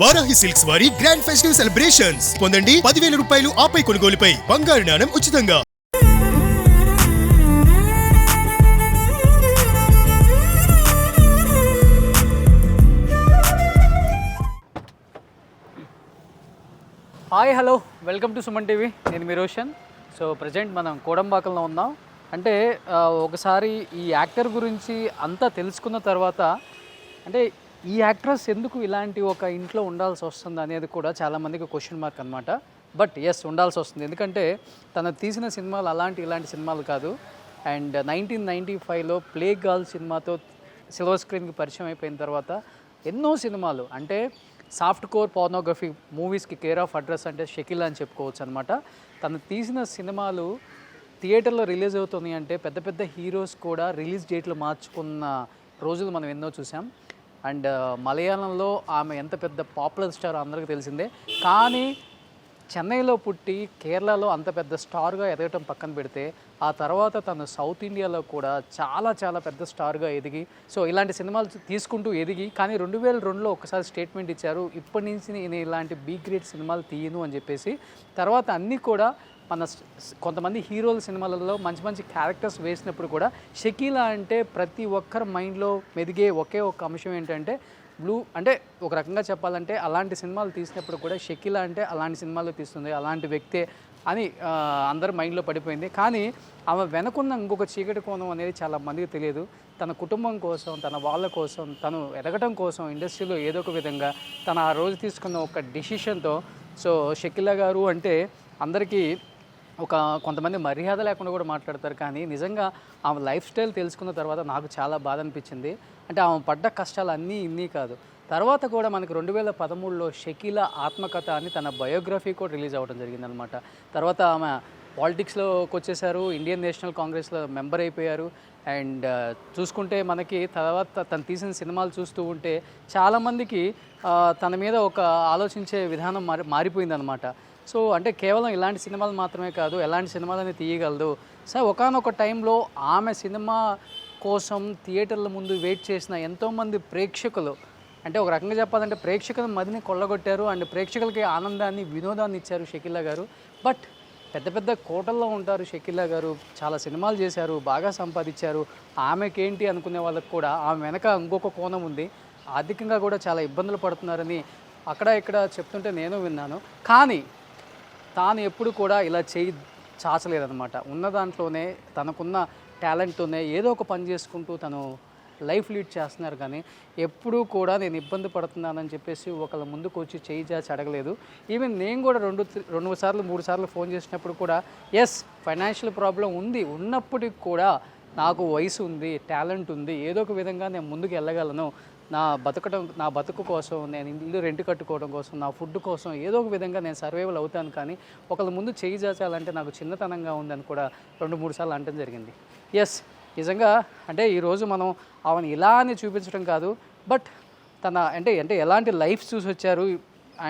Varahi silks వారి grand festive celebrations పొందండి 10,000 రూపాయలు ఆపై కొనుగోలుపై బంగారు నాణెం ఉచితంగా. Hi hello welcome to Suman TV. నేను మీ రోషన్. సో ప్రజెంట్ మనం కోడంబాకంలో ఉన్నాం. అంటే ఒకసారి ఈ యాక్టర్ గురించి అంతా తెలుసుకున్న తర్వాత అంటే ఈ యాక్ట్రెస్ ఎందుకు ఇలాంటి ఒక ఇంట్లో ఉండాల్సి వస్తుంది అనేది కూడా చాలామందికి క్వశ్చన్ మార్క్ అనమాట. బట్ ఎస్, ఉండాల్సి వస్తుంది. ఎందుకంటే తను తీసిన సినిమాలు ఇలాంటి సినిమాలు కాదు. అండ్ 1995లో ప్లే గర్ల్ సినిమాతో సిల్వర్ స్క్రీన్కి పరిచయం అయిపోయిన తర్వాత ఎన్నో సినిమాలు అంటే సాఫ్ట్ కోర్ పోర్నోగ్రఫీ మూవీస్కి కేర్ ఆఫ్ అడ్రస్ అంటే షకీలా అని చెప్పుకోవచ్చు అనమాట. తను తీసిన సినిమాలు థియేటర్లో రిలీజ్ అవుతుంది అంటే పెద్ద పెద్ద హీరోస్ కూడా రిలీజ్ డేట్లు మార్చుకున్న రోజులు మనం ఎన్నో చూసాం. అండ్ మలయాళంలో ఆమె ఎంత పెద్ద పాపులర్ స్టార్ అందరికీ తెలిసిందే. కానీ చెన్నైలో పుట్టి కేరళలో అంత పెద్ద స్టార్గా ఎదగటం పక్కన పెడితే ఆ తర్వాత తను సౌత్ ఇండియాలో కూడా చాలా చాలా పెద్ద స్టార్గా ఎదిగి సో ఇలాంటి సినిమాలు తీసుకుంటూ ఎదిగి కానీ 2002లో ఒకసారి స్టేట్మెంట్ ఇచ్చారు, ఇప్పటి నుంచి నేను ఇలాంటి బీ గ్రేడ్ సినిమాలు తీయను అని చెప్పేసి. తర్వాత అన్నీ కూడా మన కొంతమంది హీరోల సినిమాలలో మంచి మంచి క్యారెక్టర్స్ వేసినప్పుడు కూడా షకీలా అంటే ప్రతి ఒక్కరి మైండ్లో మెదిగే ఒకే ఒక అంశం ఏంటంటే బ్లూ. అంటే ఒక రకంగా చెప్పాలంటే అలాంటి సినిమాలు తీసినప్పుడు కూడా షకీలా అంటే అలాంటి సినిమాలు తీస్తుంది, అలాంటి వ్యక్తే అని అందరి మైండ్లో పడిపోయింది. కానీ ఆమె వెనకున్న ఇంకొక చీకటి కోణం అనేది చాలా మందికి తెలియదు. తన కుటుంబం కోసం, తన వాళ్ళ కోసం, తను ఎదగటం కోసం ఇండస్ట్రీలో ఏదో ఒక విధంగా తను ఆ రోజు తీసుకున్న ఒక డెసిషన్తో సో షకీలా గారు అంటే అందరికీ కొంతమంది మర్యాద లేకుండా కూడా మాట్లాడతారు. కానీ నిజంగా ఆమె లైఫ్ స్టైల్ తెలుసుకున్న తర్వాత నాకు చాలా బాధ అనిపించింది. అంటే ఆమె పడ్డ కష్టాలు అన్నీ ఇన్ని కాదు. తర్వాత కూడా మనకి 2013లో షకీలా ఆత్మకథ అని తన బయోగ్రఫీ కూడా రిలీజ్ అవ్వడం జరిగిందనమాట. తర్వాత ఆమె పాలిటిక్స్లోకి వచ్చేసారు, ఇండియన్ నేషనల్ కాంగ్రెస్లో మెంబర్ అయిపోయారు. అండ్ చూసుకుంటే మనకి తర్వాత తను తీసిన సినిమాలు చూస్తూ ఉంటే చాలామందికి తన మీద ఒక ఆలోచించే విధానం మారిపోయిందనమాట. సో అంటే కేవలం ఇలాంటి సినిమాలు మాత్రమే కాదు, ఎలాంటి సినిమాలని తీయగలదు. సో ఒకానొక టైంలో ఆమె సినిమా కోసం థియేటర్ల ముందు వెయిట్ చేసిన ఎంతోమంది ప్రేక్షకులు అంటే ఒక రకంగా చెప్పాలంటే ప్రేక్షకుల మదిని కొల్లగొట్టారు. అండ్ ప్రేక్షకులకి ఆనందాన్ని, వినోదాన్ని ఇచ్చారు షకీలా గారు. బట్ పెద్ద పెద్ద కోటల్లో ఉంటారు షకీలా గారు, చాలా సినిమాలు చేశారు, బాగా సంపాదించారు. ఆమెకేంటి అనుకునే వాళ్ళకి కూడా ఆమె వెనక ఇంకొక కోణం ఉంది. ఆర్థికంగా కూడా చాలా ఇబ్బందులు పడుతున్నారని అక్కడ ఇక్కడ చెప్తుంటే నేను విన్నాను. కానీ తాను ఎప్పుడు కూడా ఇలా చేయి చాచలేదనమాట. ఉన్న దాంట్లోనే తనకున్న టాలెంట్తోనే ఏదో ఒక పని చేసుకుంటూ తను లైఫ్ లీడ్ చేస్తున్నారు. కానీ ఎప్పుడూ కూడా నేను ఇబ్బంది పడుతున్నానని చెప్పేసి ఒకళ్ళ ముందుకు వచ్చి చేయి చాచి అడగలేదు. ఈవెన్ నేను కూడా 2 సార్లు 3 సార్లు ఫోన్ చేసినప్పుడు కూడా ఎస్ ఫైనాన్షియల్ ప్రాబ్లం ఉంది, ఉన్నప్పటికి కూడా నాకు వయసు ఉంది, టాలెంట్ ఉంది, ఏదో ఒక విధంగా నేను ముందుకు వెళ్ళగలను, నా బతుకు కోసం, నేను ఇల్లు రెంట్ కట్టుకోవడం కోసం, నా ఫుడ్ కోసం ఏదో ఒక విధంగా నేను సర్వైవల్ అవుతాను. కానీ ఒకళ్ళ ముందు చేయి చాచాలంటే నాకు చిన్నతనంగా ఉందని కూడా 2-3 సార్లు అనడం జరిగింది. ఎస్, నిజంగా అంటే ఈరోజు మనం ఆమెను ఇలా అని చూపించడం కాదు, బట్ తన అంటే ఎలాంటి లైఫ్ చూసి వచ్చారు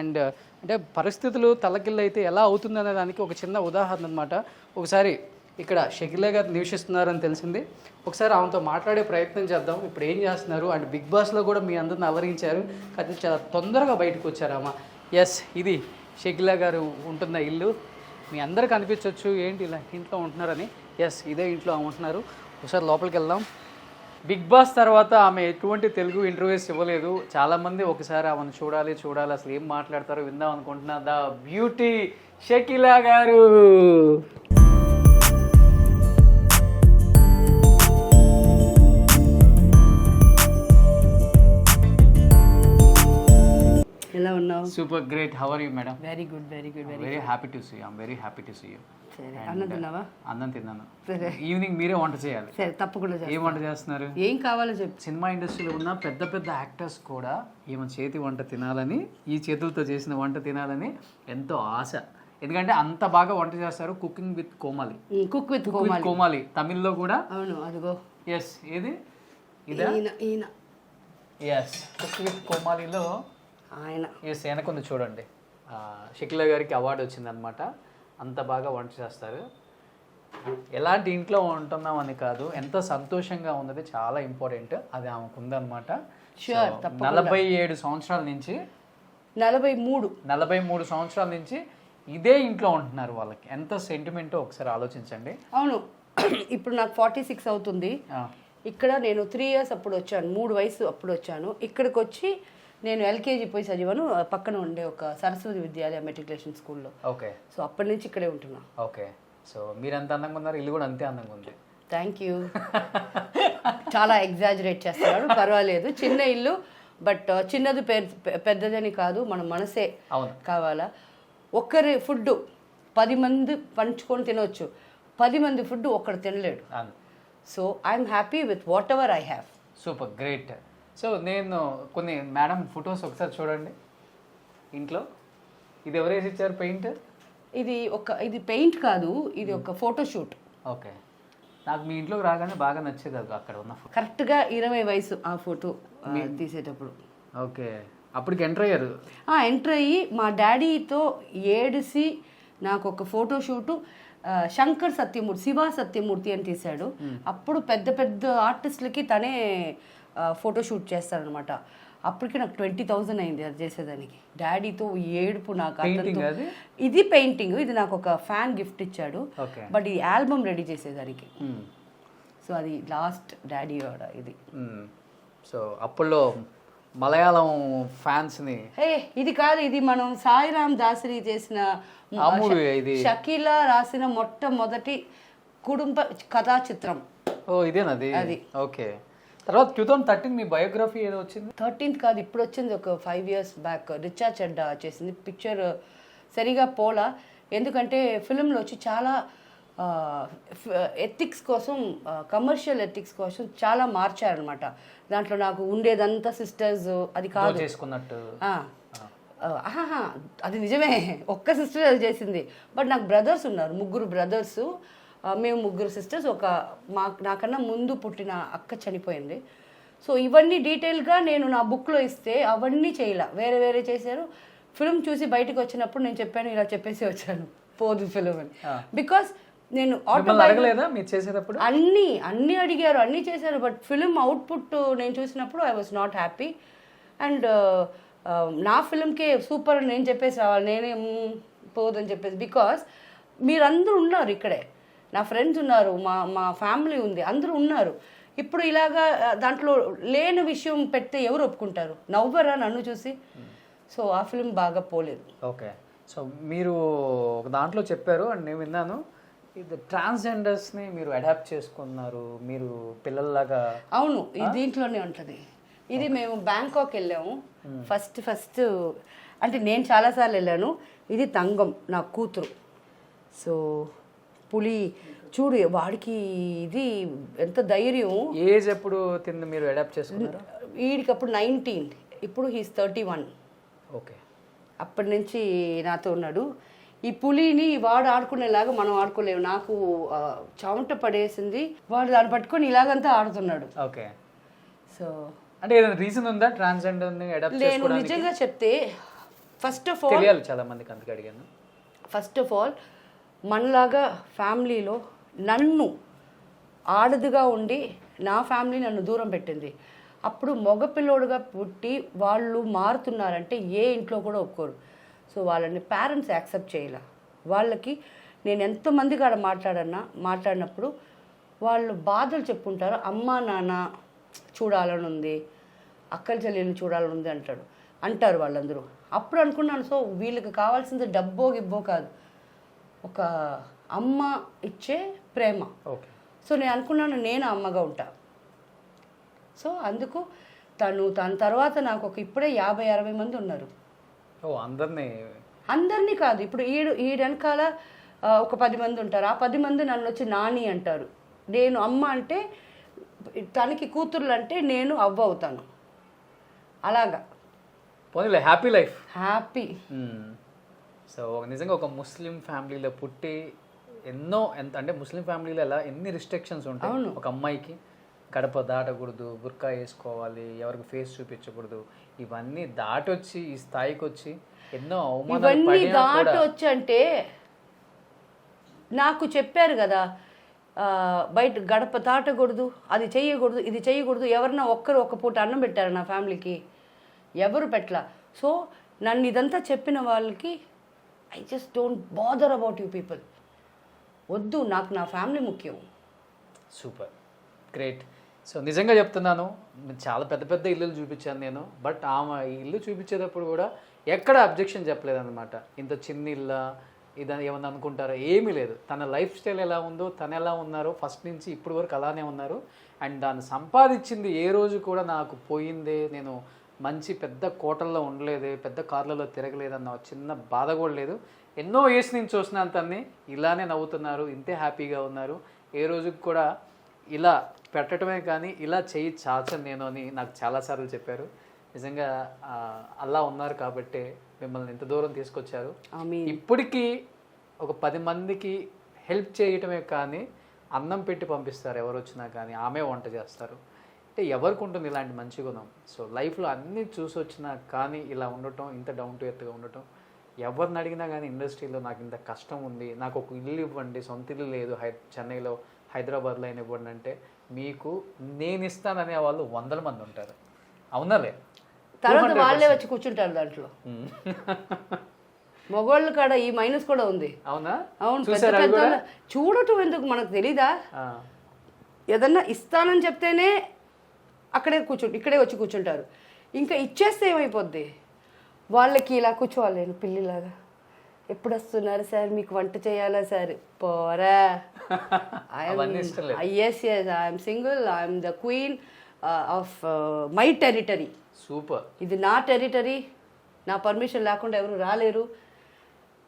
అండ్ అంటే పరిస్థితులు తలకిల్లైతే ఎలా అవుతుందనే దానికి ఒక చిన్న ఉదాహరణ అనమాట. ఒకసారి ఇక్కడ షకీలా గారు నివసిస్తున్నారని తెలిసింది. ఒకసారి ఆమెతో మాట్లాడే ప్రయత్నం చేద్దాం. ఇప్పుడు ఏం చేస్తున్నారు అండ్ బిగ్ బాస్లో కూడా మీ అందరిని అలరించారు, కానీ చాలా తొందరగా బయటకు వచ్చారు ఆమె. ఎస్, ఇది షకీలా గారు ఉంటున్న ఇల్లు. మీ అందరికి అనిపించవచ్చు ఏంటి ఇలా ఇంట్లో ఉంటున్నారని. ఎస్, ఇదే ఇంట్లో ఆమె ఉంటున్నారు. ఒకసారి లోపలికి వెళ్దాం. బిగ్ బాస్ తర్వాత ఆమె ఎటువంటి తెలుగు ఇంటర్వ్యూస్ ఇవ్వలేదు. చాలామంది ఒకసారి ఆమెను చూడాలి అసలు ఏం మాట్లాడతారో విందాం అనుకుంటున్నా. The beauty Shakeela garu. ఎలా ఉన్నావు? Super great. How are you madam? Very good. Very happy to see you. I'm very happy to see you. సరే, అన్నం తిన్నావా? అన్నం తిన్నాను. సరే, ఈవినింగ్ మీరే వంట చేయాలి. సరే తప్పకుండా. ఏం వంట చేస్తున్నారు? ఏం కావాలో చెప్పు. సినిమా ఇండస్ట్రీలో ఉన్న పెద్ద పెద్ద యాక్టర్స్ కూడా ఈమె చేతి వంట తినాలని, ఈ చేతులతో చేసిన వంట తినాలని ఎంతో ఆశ. ఎందుకంటే అంత బాగా వంట చేస్తారు. Cooking with Comali. Cook with Comali తమిళ్లో కూడా. అవును, అదిగో. ఎస్, ఏది ఇదా? ఈయన. ఎస్, కుక్ విత్ కోమాలిలో ఆయన. ఎస్, వెనకుంది చూడండి. షకీలా గారికి అవార్డు వచ్చిందనమాట. అంత బాగా వంట చేస్తారు. ఎలాంటి ఇంట్లో ఉంటున్నాం అని కాదు, ఎంత సంతోషంగా ఉన్నది చాలా ఇంపార్టెంట్. అది ఆమెకు ఉందన్నమాట. 47 సంవత్సరాల నుంచి 43. 43 సంవత్సరాల నుంచి ఇదే ఇంట్లో ఉంటున్నారు. వాళ్ళకి ఎంత సెంటిమెంటో ఒకసారి ఆలోచించండి. అవును. ఇప్పుడు నాకు 46 అవుతుంది. ఇక్కడ నేను 3 ఇయర్స్ అప్పుడు వచ్చాను, 3 వయసు అప్పుడు వచ్చాను. ఇక్కడికి వచ్చి నేను ఎల్కేజీ పోయి చదివాను, పక్కన ఉండే ఒక సరస్వతి విద్యాలయ మెట్రికులేషన్ స్కూల్లో. ఓకే. సో అప్పటి నుంచి ఇక్కడే ఉంటున్నా. ఓకే. సో మీరు ఎంత అందంగా ఉన్నారు, ఇల్లు కూడా అంతే అందంగా ఉంది. Thank you. చాలా ఎగ్జాజరేట్ చేస్తున్నాడు, పర్వాలేదు. చిన్న ఇల్లు, బట్ చిన్నది పెద్దదని కాదు, మన మనసే కావాలా. ఒక్కరి ఫుడ్ 10 మంది పంచుకొని తినవచ్చు, 10 మంది ఫుడ్ ఒక్కడు తినలేడు. So I'm happy with whatever I have. Super, great. సో నేను కొన్ని మేడం ఫొటోస్ ఒకసారి చూడండి ఇంట్లో. ఇది ఎవరు వేసి ఇచ్చారు పెయింట్? ఇది పెయింట్ కాదు, ఇది ఒక ఫోటోషూట్. ఓకే. నాకు మీ ఇంట్లోకి రాగానే బాగా నచ్చేది అది అక్కడ ఉన్న ఫోటో. కరెక్ట్గా 20 వయసు ఆ ఫోటో తీసేటప్పుడు. ఓకే. అప్పటికి ఎంటర్ అయ్యారు? ఎంటర్ అయ్యి మా డాడీతో ఏడిసి నాకు ఒక ఫోటోషూటు శంకర్ సత్యమూర్తి, శివ సత్యమూర్తి అని తీశాడు. అప్పుడు పెద్ద పెద్ద ఆర్టిస్టులకి తనే ఫోటోషూట్ చేస్తారనమాట. అప్పటికి నాకు 20,000 అయింది అది చేసేదానికి. డాడీతో ఏడుపు నాకు. ఇది పెయింటింగ్, ఇది నాకు ఒక ఫ్యాన్ గిఫ్ట్ ఇచ్చాడు, బట్ ఈ ఆల్బమ్ రెడీ చేసేదానికి. సో అది లాస్ట్ డాడీ ఇది. సో అప్పుల్లో మలయాళం ఫ్యాన్స్ని ఇది కాదు, ఇది మనం సాయిరామ్ దాసరి చేసిన షకీలా రాసిన మొట్టమొదటి కుటుంబ కథా చిత్రం. ఓ ఇదేనది. అది ఓకే. తర్వాత 2013 మీ బయోగ్రఫీ ఏదో వచ్చింది. 13th కాదు, ఇప్పుడు వచ్చింది, ఒక 5 years బ్యాక్. రిచా చెడ్డా చేసింది. పిక్చర్ సరిగా పోలా, ఎందుకంటే ఫిల్మ్లో వచ్చి చాలా ఎథిక్స్ కోసం, కమర్షియల్ ఎథిక్స్ కోసం చాలా మార్చారనమాట. దాంట్లో నాకు ఉండేదంతా సిస్టర్స్ అది కాదు చేసుకున్నట్టు. అది నిజమే, ఒక్క సిస్టర్ అది చేసింది. బట్ నాకు బ్రదర్స్ ఉన్నారు, 3 బ్రదర్స్. మేము 3 సిస్టర్స్. నాకన్నా ముందు పుట్టిన అక్క చనిపోయింది. సో ఇవన్నీ డీటెయిల్గా నేను నా బుక్లో ఇస్తే అవన్నీ చేయలే, వేరే వేరే చేశారు. ఫిల్మ్ చూసి బయటకు వచ్చినప్పుడు నేను చెప్పాను, ఇలా చెప్పేసి వచ్చాను పోదు ఫిల్మ్ అని. బికాస్ నేను అన్నీ అడిగారు, అన్నీ చేశారు, బట్ ఫిల్మ్ అవుట్పుట్ నేను చూసినప్పుడు I was not happy. And నా ఫిల్మ్కే సూపర్ అని నేను చెప్పేసి రావాలి, నేనే పోదని చెప్పేసి. బికాస్ మీరందరూ ఉన్నారు ఇక్కడే, నా ఫ్రెండ్స్ ఉన్నారు, మా ఫ్యామిలీ ఉంది, అందరూ ఉన్నారు. ఇప్పుడు ఇలాగా దాంట్లో లేని విషయం పెడితే ఎవరు ఒప్పుకుంటారు? నవ్వరా నన్ను చూసి? సో ఆ ఫిల్మ్ బాగా పోలేదు. ఓకే. సో మీరు ఒక దాంట్లో చెప్పారు అండ్ నేను విన్నాను, ఇది ట్రాన్స్జెండర్స్ని మీరు అడాప్ట్ చేసుకున్నారు మీరు పిల్లల్లాగా. అవును, ఇది దీంట్లోనే ఉంటుంది. ఇది మేము బ్యాంకాక్ వెళ్ళాము ఫస్ట్. అంటే నేను చాలాసార్లు వెళ్ళాను. ఇది తంగం, నా కూతురు. సో పులి చూడు, వాడికి ఇది ఎంత ధైర్యం. ఏజ్ ఎప్పుడు తింది మీరు అడాప్ట్ చేసుకున్నారు? వీడికి అప్పుడు 19, ఇప్పుడు హీస్ 31. ఓకే. అప్పటి నుంచి నాతో ఉన్నాడు. ఈ పులిని వాడు ఆడుకునేలాగా మనం ఆడుకోలేము. నాకు చెమట పడేసింది, వాడు దాన్ని పట్టుకొని ఇలాగంతా ఆడుతున్నాడు. ఓకే. సో అంటే ఏదైనా రీజన్ ఉందా ట్రాన్స్జెండర్ని అడాప్ట్ చేసుకోవడానికి? నేను నిజంగా చెప్తే ఫస్ట్ ఆఫ్ ఆల్ తెలియాలి చాలా మందికి, అందుకే అడిగాను. ఫస్ట్ ఆఫ్ ఆల్ మనలాగా ఫ్యామిలీలో నన్ను ఆడదిగా ఉండి నా ఫ్యామిలీ నన్ను దూరం పెట్టింది. అప్పుడు మగపిల్లోడుగా పుట్టి వాళ్ళు మారుతున్నారంటే ఏ ఇంట్లో కూడా ఒప్పుకోరు. సో వాళ్ళని పేరెంట్స్ యాక్సెప్ట్ చేయాల. వాళ్ళకి నేను ఎంతమంది కాడ మాట్లాడినప్పుడు వాళ్ళు బాధలు చెప్పుకుంటారు. అమ్మ నాన్న చూడాలని ఉంది, అక్కల చెల్లెల్ని చూడాలని ఉంది అంటారు వాళ్ళందరూ. అప్పుడు అనుకున్నాను, సో వీళ్ళకి కావాల్సింది డబ్బో గిబ్బో కాదు, ఒక అమ్మ ఇచ్చే ప్రేమ. ఓకే. సో నేను అనుకున్నాను నేను అమ్మగా ఉంటా. సో అందుకు తన తర్వాత నాకు ఇప్పుడే 50-60 మంది ఉన్నారు. అందరినీ కాదు, ఇప్పుడు ఈ వెనకాల ఒక 10 మంది ఉంటారు. ఆ 10 మంది నన్ను వచ్చి నాని అంటారు. నేను అమ్మ అంటే, తనకి కూతుర్లు అంటే నేను అవ్వ అవుతాను. అలాగా హ్యాపీ లైఫ్, హ్యాపీ. సో నిజంగా ఒక ముస్లిం ఫ్యామిలీలో పుట్టి అంటే ముస్లిం ఫ్యామిలీలో ఎన్ని రిస్ట్రిక్షన్స్ ఉంటాయి. ఒక అమ్మాయికి గడప దాటకూడదు, బుర్కా వేసుకోవాలి, ఎవరికి ఫేస్ చూపించకూడదు, ఇవన్నీ దాటొచ్చి ఈ స్థాయికి వచ్చి ఎన్నో ఇవన్నీ దాటొచ్చి అంటే నాకు చెప్పారు కదా, బయట గడప దాటకూడదు, అది చెయ్యకూడదు, ఇది చెయ్యకూడదు. ఎవరన్నా ఒక్క పూట అన్నం పెట్టారు నా ఫ్యామిలీకి? ఎవరు పెట్టలా. సో నన్ను ఇదంతా చెప్పిన వాళ్ళకి I just don't bother about you people. వద్దు, నాకు నా ఫ్యామిలీ ముఖ్యం. Super, great. సో నిజంగా చెప్తున్నాను, చాలా పెద్ద పెద్ద ఇల్లులు చూపించాను నేను, బట్ ఆమె ఈ ఇల్లు చూపించేటప్పుడు కూడా ఎక్కడ అబ్జెక్షన్ చెప్పలేదన్నమాట. ఇంత చిన్న ఇల్లా ఇదని ఏమన్నా అనుకుంటారో ఏమీ లేదు. తన లైఫ్ స్టైల్ ఎలా ఉందో, తను ఎలా ఉన్నారో ఫస్ట్ నుంచి ఇప్పటి వరకు అలానే ఉన్నారు. అండ్ దాన్ని సంపాదించింది ఏ రోజు కూడా నాకు పోయిందే, నేను మంచి పెద్ద కోటల్లో ఉండలేదే, పెద్ద కార్లలో తిరగలేదన్న చిన్న బాధ కూడా లేదు. ఎన్నో ఇయర్స్ నుంచి చూసినాను తన్ని, ఇలానే నవ్వుతున్నారు, ఇంతే హ్యాపీగా ఉన్నారు. ఏ రోజుకి కూడా ఇలా పెట్టడమే కానీ ఇలా చేయి చాచను నేను అని నాకు చాలాసార్లు చెప్పారు. నిజంగా అలా ఉన్నారు కాబట్టే మిమ్మల్ని ఇంత దూరం తీసుకొచ్చారు. ఇప్పటికీ ఒక 10 మందికి హెల్ప్ చేయటమే కానీ అన్నం పెట్టి పంపిస్తారు ఎవరు వచ్చినా కానీ, ఆమె వంట చేస్తారు. అంటే ఎవరికి ఉంటుంది ఇలాంటి మంచి గుణం? సో లైఫ్లో అన్నీ చూసి వచ్చినా కానీ ఇలా ఉండటం, ఇంత డౌన్ టు ఎర్త్గా ఉండటం. ఎవరిని అడిగినా కానీ ఇండస్ట్రీలో నాకు ఇంత కష్టం ఉంది, నాకు ఒక ఇల్లు ఇవ్వండి, సొంత ఇల్లు లేదు చెన్నైలో, హైదరాబాద్లో అయినా ఇవ్వండి అంటే మీకు నేను ఇస్తాననే వాళ్ళు 100 మంది ఉంటారు. అవునాలే? తర్వాత వాళ్ళే వచ్చి కూర్చుంటారు దాంట్లో. మగవాళ్ళు కాడ ఈ మైనస్ కూడా ఉంది. అవునా? అవును, చూడటం ఎందుకు మనకు తెలీదా? ఏదన్నా ఇస్తానని చెప్తేనే ఇక్కడే వచ్చి కూర్చుంటారు. ఇంకా ఇచ్చేస్తే ఏమైపోద్ది? వాళ్ళకి ఇలా కూర్చోవాలి, నేను పిల్లిలాగా. ఎప్పుడు వస్తున్నారు సార్, మీకు వంట చేయాలా సార్? పోరా, yes I'm single, I'm the queen of my territory. Super. ఇది నా టెరిటరీ, నా పర్మిషన్ లేకుండా ఎవరు రాలేరు,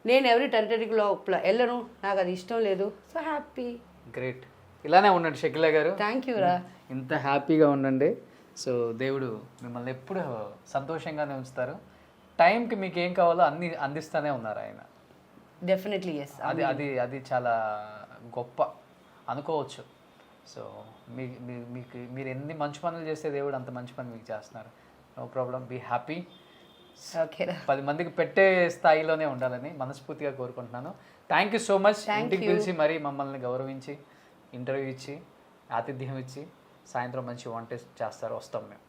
నేను ఎవరి టెరిటరీలో వెళ్ళను, నాకు అది ఇష్టం లేదు. So happy. గ్రేట్. ఇలానే ఉండండి షకీలా గారు. థ్యాంక్ యూ రా. ఇంత హ్యాపీగా ఉండండి. సో దేవుడు మిమ్మల్ని ఎప్పుడు సంతోషంగానే ఉంచుతారు. టైంకి మీకు ఏం కావాలో అన్ని అందిస్తూనే ఉన్నారు ఆయన. Definitely yes. అది చాలా గొప్ప అనుకోవచ్చు. సో మీరు ఎన్ని మంచి పనులు చేస్తే దేవుడు అంత మంచి పని మీకు చేస్తున్నారు. No problem, be happy. Okay, 10 మందికి పెట్టే స్థాయిలోనే ఉండాలని మనస్ఫూర్తిగా కోరుకుంటున్నాను. Thank you so much. ఇంటికి పిలిచి మరీ మమ్మల్ని గౌరవించి ఇంటర్వ్యూ ఇచ్చి ఆతిథ్యం ఇచ్చి సాయంత్రం మంచి వంట చేస్తారు, వస్తాం మేము.